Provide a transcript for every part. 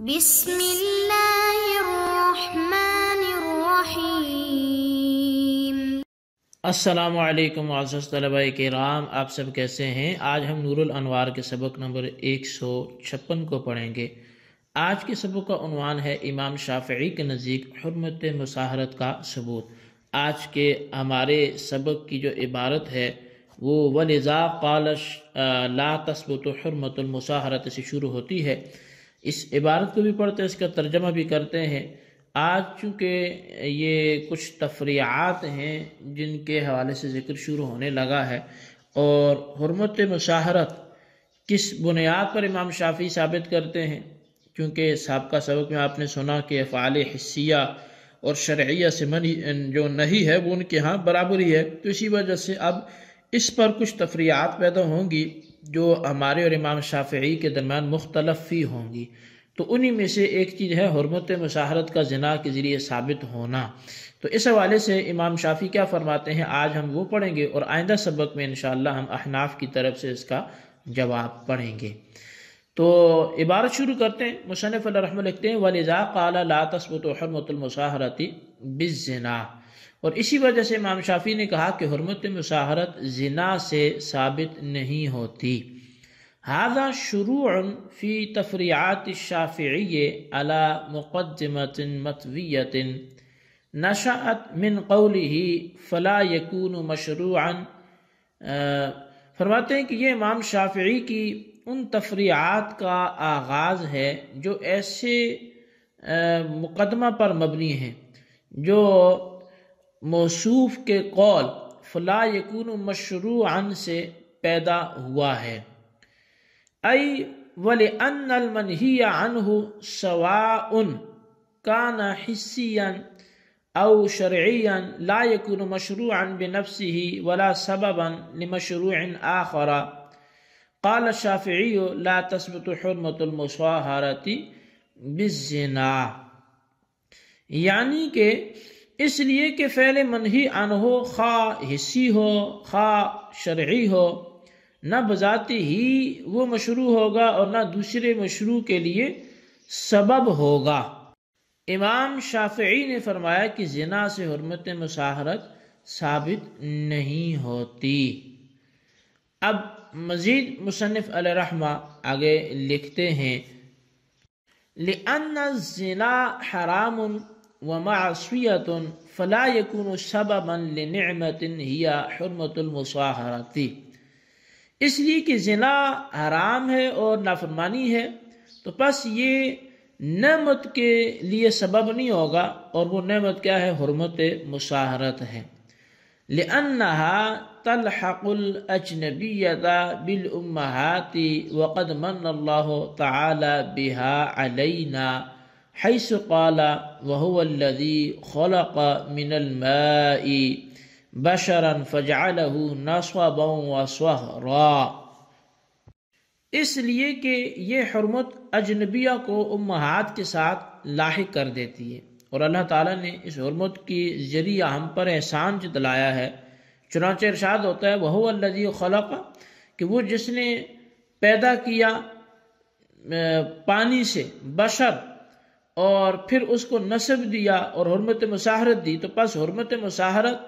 بسم اللہ الرحمن الرحیم۔ السلام علیکم معزز طلباء کرام، آپ سب کیسے ہیں؟ آج ہم نور الانوار کے سبق نمبر 156 کو پڑھیں گے۔ آج کے سبق کا عنوان ہے امام شافعی کے نزدیک حرمت مصاہرت کا ثبوت۔ آج کے ہمارے سبق کی جو عبارت ہے وہ وَلِذَا قَالَ لَا تَثْبُتُ حُرْمَةُ الْمُصَاهَرَةِ سے شروع ہوتی ہے۔ اس عبارت کو بھی پڑھتے ہیں، اس کا ترجمہ بھی کرتے ہیں۔ آج چونکہ یہ کچھ تفریعات ہیں جن کے حوالے سے ذکر شروع ہونے لگا ہے، اور حرمت مصاہرت کس بنیاد پر امام شافعی ثابت کرتے ہیں، کیونکہ سابقہ سبق میں آپ نے سنا کہ افعال حسیہ اور شرعیہ سے جو نہیں ہے وہ ان کے ہاں برابری ہے، تو اسی وجہ سے اب اس پر کچھ تفریعات پیدا ہوں گی جو ہمارے اور امام شافعی کے درمیان مختلف فی ہوں گی۔ تو انہی میں سے ایک چیز ہے حرمت مصاہرت کا زنا کے ذریعے ثابت ہونا۔ تو اس حوالے سے امام شافعی کیا فرماتے ہیں آج ہم وہ پڑھیں گے، اور آئندہ سبق میں انشاءاللہ ہم احناف کی طرف سے اس کا جواب پڑھیں گے۔ تو عبارت شروع کرتے ہیں۔ مصنف علیہ رحمہ لکھتے ہیں وَلِذَا قَالَ لَا تَثْبُتُ حُرْمَةُ الْمُصَاهَرَةِ بِالزِّنَا، اور اسی وجہ سے امام شافعی نے کہا کہ حرمت مصاہرت زنا سے ثابت نہیں ہوتی۔ هذا شروع في تفريعات الشافعي على مقدمة متوية نشأت من قوله فلا يكون مشروعا۔ فرماتے ہیں کہ یہ امام شافعی کی ان تفریعات کا آغاز ہے جو ایسے مقدمہ پر مبنی ہیں جو موصوف کے قول فلا يكون مشروعا سے پیدا ہوا ہے، ای وَلِأَنَّ الْمَنْهِيَ عَنْهُ سَوَاءٌ كَانَ حِسِّيًا أَوْ شَرْعِيًّا لَا يَكُونُ مَشْرُوعًا بِنَفْسِهِ وَلَا سَبَبًا لِمَشْرُوعٍ آخَرَ۔ قال الشافعي لا تثبت حرمة المصاهرة بالزنا، یعنی کہ اس لیے کہ فعل منہی عنہ خواہ حسی ہو خواہ شرعی ہو، نہ بذات ہی وہ مشروع ہوگا اور نہ دوسرے مشروع کے لیے سبب ہوگا۔ امام شافعی نے فرمایا کہ زنا سے حرمت مصاہرت ثابت نہیں ہوتی۔ اب مزید مصنف علیہ رحمہ آگے لکھتے ہیں لِأَنَّ الزِّنَا حَرَامٌ وَمَعْصِيَةٌ فَلَا يَكُونُ سَبَبًا لِنِعْمَةٍ هِيَ حُرْمَةُ الْمُصَاهَرَةِ، اس لیے کہ زنا حرام ہے اور نافرمانی ہے، تو پس یہ نعمت کے لیے سبب نہیں ہوگا، اور وہ نعمت کیا ہے؟ حرمت مصاہرت ہے۔ لِأَنَّهَا تَلْحَقُ الْأَجْنَبِيَّةَ بِالْأُمَّهَاتِ وَقَدْ مَنَّ اللَّهُ تَعَالَى بِهَا عَلَيْنَا حَيْثُ قَالَ وَهُوَ الَّذِي خَلَقَ مِنَ الْمَاءِ بشراً فجعلہ نصبا وصہرا، اس لیے کہ یہ حرمت اجنبیہ کو امہات کے ساتھ لاحق کر دیتی ہے، اور اللہ تعالیٰ نے اس حرمت کی ذریعہ ہم پر احسان جتلایا ہے۔ چنانچہ ارشاد ہوتا ہے وَهُوَ الَّذِي خَلَقَ، کہ وہ جس نے پیدا کیا پانی سے بشر اور پھر اس کو نسب دیا اور حرمت مصاہرت دی، تو پس حرمت مصاہرت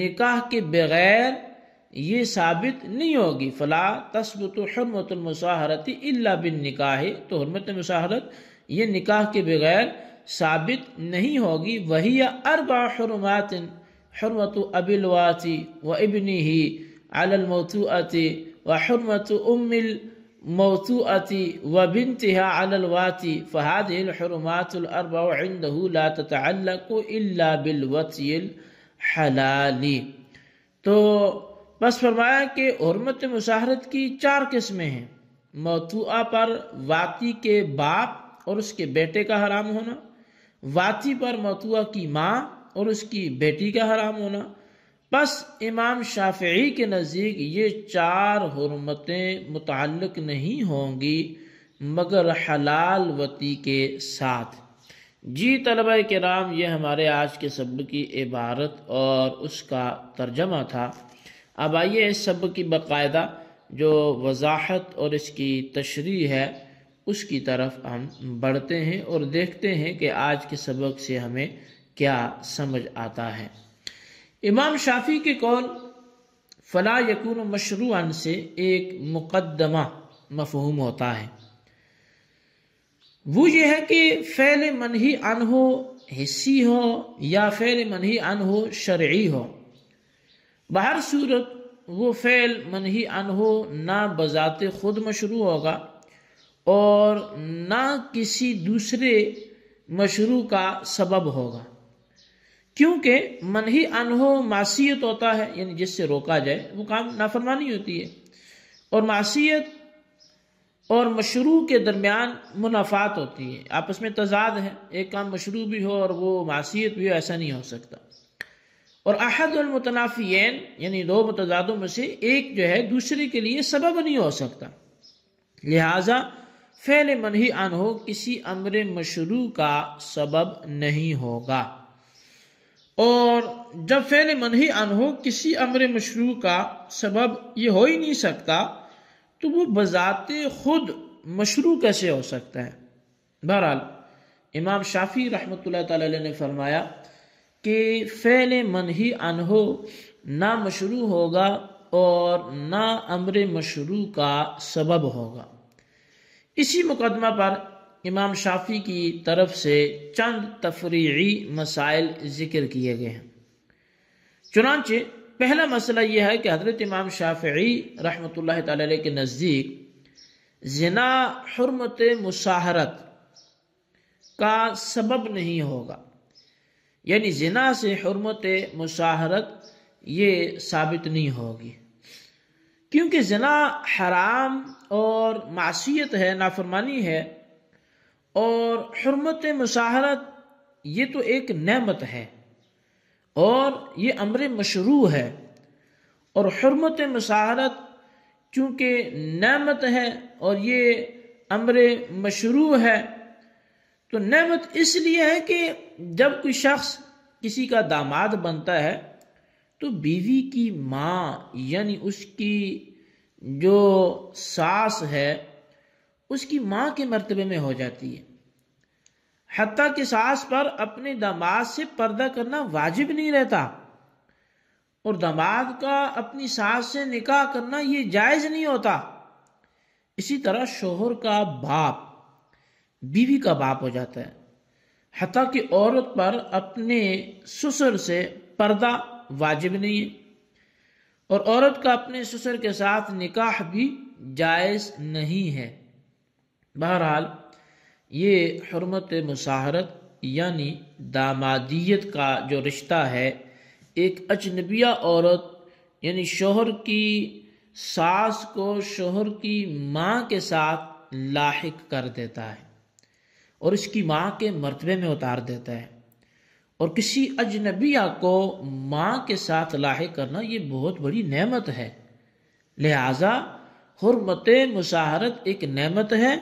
نکاح کے بغیر یہ ثابت نہیں ہوگی۔ فلا تثبت حرمت المصاہرت الا بالنکاح، تو حرمت مصاہرت یہ نکاح کے بغیر ثابت نہیں ہوگی۔ وہی اربع حرمات حرمت ابی الواتی و ابنہ علی الموطوءۃ و حرمت ام الموطوءۃ و بنتها علی الواتی، فهذه الحرمات الاربع عنده لا تتعلق الا بالوطی حلالی۔ تو بس فرمایا کہ حرمت مصاہرت کی 4 قسمیں ہیں۔ موطوعہ پر واتی کے باپ اور اس کے بیٹے کا حرام ہونا، واتی پر موطوعہ کی ماں اور اس کی بیٹی کا حرام ہونا۔ بس امام شافعی کے نزدیک یہ 4 حرمتیں متعلق نہیں ہوں گی مگر حلال وتی کے ساتھ۔ جی طلبہ کرام، یہ ہمارے آج کے سبق کی عبارت اور اس کا ترجمہ تھا۔ اب آئیے اس سبق کی باقاعدہ جو وضاحت اور اس کی تشریح ہے اس کی طرف ہم بڑھتے ہیں اور دیکھتے ہیں کہ آج کے سبق سے ہمیں کیا سمجھ آتا ہے۔ امام شافعی کے قول فلا یکون مشروعا سے ایک مقدمہ مفہوم ہوتا ہے، وہ یہ ہے کہ فعل منہی عنہ حسی ہو یا فعل منہی عنہ شرعی ہو، بہر صورت وہ فعل منہی عنہ نہ بذات خود مشروع ہوگا اور نہ کسی دوسرے مشروع کا سبب ہوگا، کیونکہ منہی عنہ معصیت ہوتا ہے، یعنی جس سے روکا جائے وہ کام نافرمانی ہوتی ہے، اور معصیت اور مشروع کے درمیان منافات ہوتی ہے، آپس میں تضاد ہے، ایک کام مشروع بھی ہو اور وہ معصیت بھی ہو، ایسا نہیں ہو سکتا۔ اور احد المتنافیین یعنی دو متضادوں میں سے ایک جو ہے دوسرے کے لیے سبب نہیں ہو سکتا، لہذا فعل منہی عنہ کسی امر مشروع کا سبب نہیں ہوگا، اور جب فعل منہی عنہ کسی امر مشروع کا سبب یہ ہو ہی نہیں سکتا تو وہ بذات خود مشروع کیسے ہو سکتا ہے؟ بہرحال امام شافعی رحمۃ اللہ تعالی علیہ نے فرمایا کہ فعل منہی عنہ نہ مشروع ہوگا اور نہ امر مشروع کا سبب ہوگا۔ اسی مقدمہ پر امام شافعی کی طرف سے چند تفریعی مسائل ذکر کیے گئے ہیں۔ چنانچہ پہلا مسئلہ یہ ہے کہ حضرت امام شافعی رحمۃ اللہ تعالی علیہ کے نزدیک زنا حرمت مصاہرت کا سبب نہیں ہوگا، یعنی زنا سے حرمت مصاہرت یہ ثابت نہیں ہوگی، کیونکہ زنا حرام اور معصیت ہے، نافرمانی ہے، اور حرمت مصاہرت یہ تو ایک نعمت ہے اور یہ امر مشروع ہے، اور حرمت مصاہرت چونکہ نعمت ہے اور یہ امر مشروع ہے، تو نعمت اس لیے ہے کہ جب کوئی شخص کسی کا داماد بنتا ہے تو بیوی کی ماں یعنی اس کی جو ساس ہے اس کی ماں کے مرتبے میں ہو جاتی ہے، حتیٰ کہ ساس پر اپنے داماد سے پردہ کرنا واجب نہیں رہتا، اور داماد کا اپنی ساس سے نکاح کرنا یہ جائز نہیں ہوتا۔ اسی طرح شوہر کا باپ بیوی کا باپ ہو جاتا ہے، حتیٰ کہ عورت پر اپنے سسر سے پردہ واجب نہیں ہے، اور عورت کا اپنے سسر کے ساتھ نکاح بھی جائز نہیں ہے۔ بہرحال یہ حرمت مصاہرت یعنی دامادیت کا جو رشتہ ہے ایک اجنبیہ عورت یعنی شوہر کی ساس کو شوہر کی ماں کے ساتھ لاحق کر دیتا ہے اور اس کی ماں کے مرتبے میں اتار دیتا ہے، اور کسی اجنبیہ کو ماں کے ساتھ لاحق کرنا یہ بہت بڑی نعمت ہے، لہذا حرمت مصاہرت ایک نعمت ہے،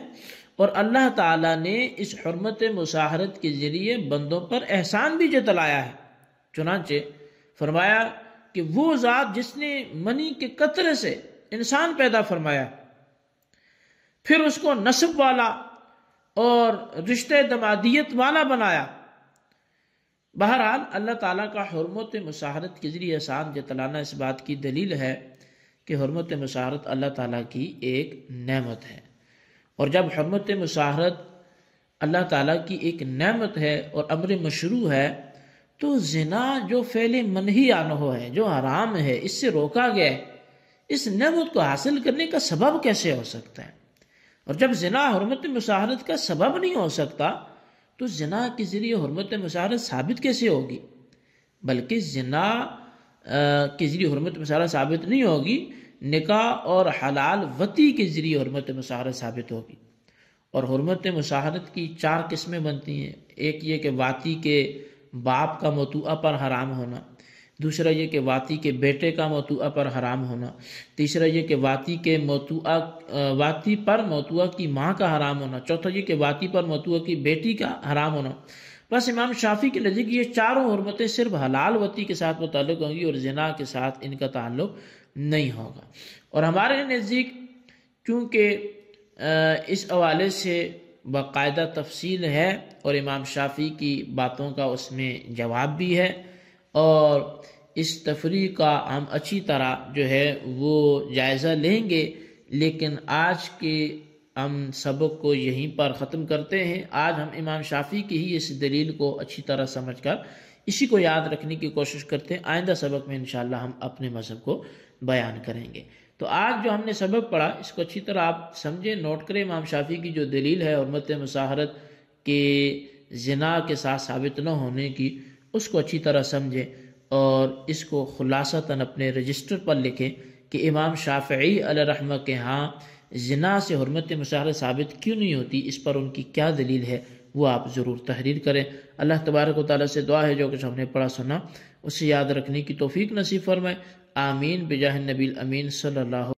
اور اللہ تعالیٰ نے اس حرمت مصاہرت کے ذریعے بندوں پر احسان بھی جتلایا ہے۔ چنانچہ فرمایا کہ وہ ذات جس نے منی کے قطرے سے انسان پیدا فرمایا، پھر اس کو نسب والا اور رشتہ دمادیت والا بنایا۔ بہرحال اللہ تعالیٰ کا حرمت مصاہرت کے ذریعے احسان جتلانا اس بات کی دلیل ہے کہ حرمت مصاہرت اللہ تعالیٰ کی ایک نعمت ہے، اور جب حرمت مصاہرت اللہ تعالیٰ کی ایک نعمت ہے اور امر مشروع ہے تو زنا جو فعل منہی عنہ ہے، جو حرام ہے، اس سے روکا گیا ہے، اس نعمت کو حاصل کرنے کا سبب کیسے ہو سکتا ہے؟ اور جب زنا حرمت مصاہرت کا سبب نہیں ہو سکتا تو زنا کے ذریعے حرمت مصاہرت ثابت کیسے ہوگی؟ بلکہ زنا کے ذریعے حرمت مصاہرت ثابت نہیں ہوگی، نکاح اور حلال وطی کے ذریعے حرمت مصاہرت ثابت ہوگی۔ اور حرمت مصاہرت کی 4 قسمیں بنتی ہیں، ایک یہ کہ واتی کے باپ کا موطوعہ پر حرام ہونا، دوسرا یہ کہ واتی کے بیٹے کا موطوعہ پر حرام ہونا، تیسرا یہ کہ واتی پر موطوعہ کی ماں کا حرام ہونا، چوتھا یہ کہ واتی پر موطوعہ کی بیٹی کا حرام ہونا۔ بس امام شافعی کے نزدیک یہ 4 حرمتیں صرف حلال وطی کے ساتھ متعلق ہوں گی اور زنا کے ساتھ ان کا تعلق نہیں ہوگا۔ اور ہمارے نزدیک چونکہ اس حوالے سے باقاعدہ تفصیل ہے اور امام شافعی کی باتوں کا اس میں جواب بھی ہے، اور اس تفریح کا ہم اچھی طرح جو ہے وہ جائزہ لیں گے، لیکن آج کے ہم سبق کو یہیں پر ختم کرتے ہیں۔ آج ہم امام شافعی کی ہی اس دلیل کو اچھی طرح سمجھ کر اسی کو یاد رکھنے کی کوشش کرتے ہیں۔ آئندہ سبق میں انشاءاللہ ہم اپنے مذہب کو بیان کریں گے۔ تو آج جو ہم نے سبق پڑھا اس کو اچھی طرح آپ سمجھیں، نوٹ کریں۔ امام شافعی کی جو دلیل ہے حرمت مصاہرت کے زنا کے ساتھ ثابت نہ ہونے کی، اس کو اچھی طرح سمجھیں اور اس کو خلاصتاً اپنے رجسٹر پر لکھیں کہ امام شافعی علیہ رحمہ کے ہاں زنا سے حرمت مصاہرت ثابت کیوں نہیں ہوتی، اس پر ان کی کیا دلیل ہے، وہ آپ ضرور تحریر کریں۔ اللہ تبارک و تعالیٰ سے دعا ہے جو کچھ ہم نے پڑھا سنا اسے یاد رکھنے کی توفیق نصیب فرمائے۔ آمین بجاہ النبی الامین صلی اللہ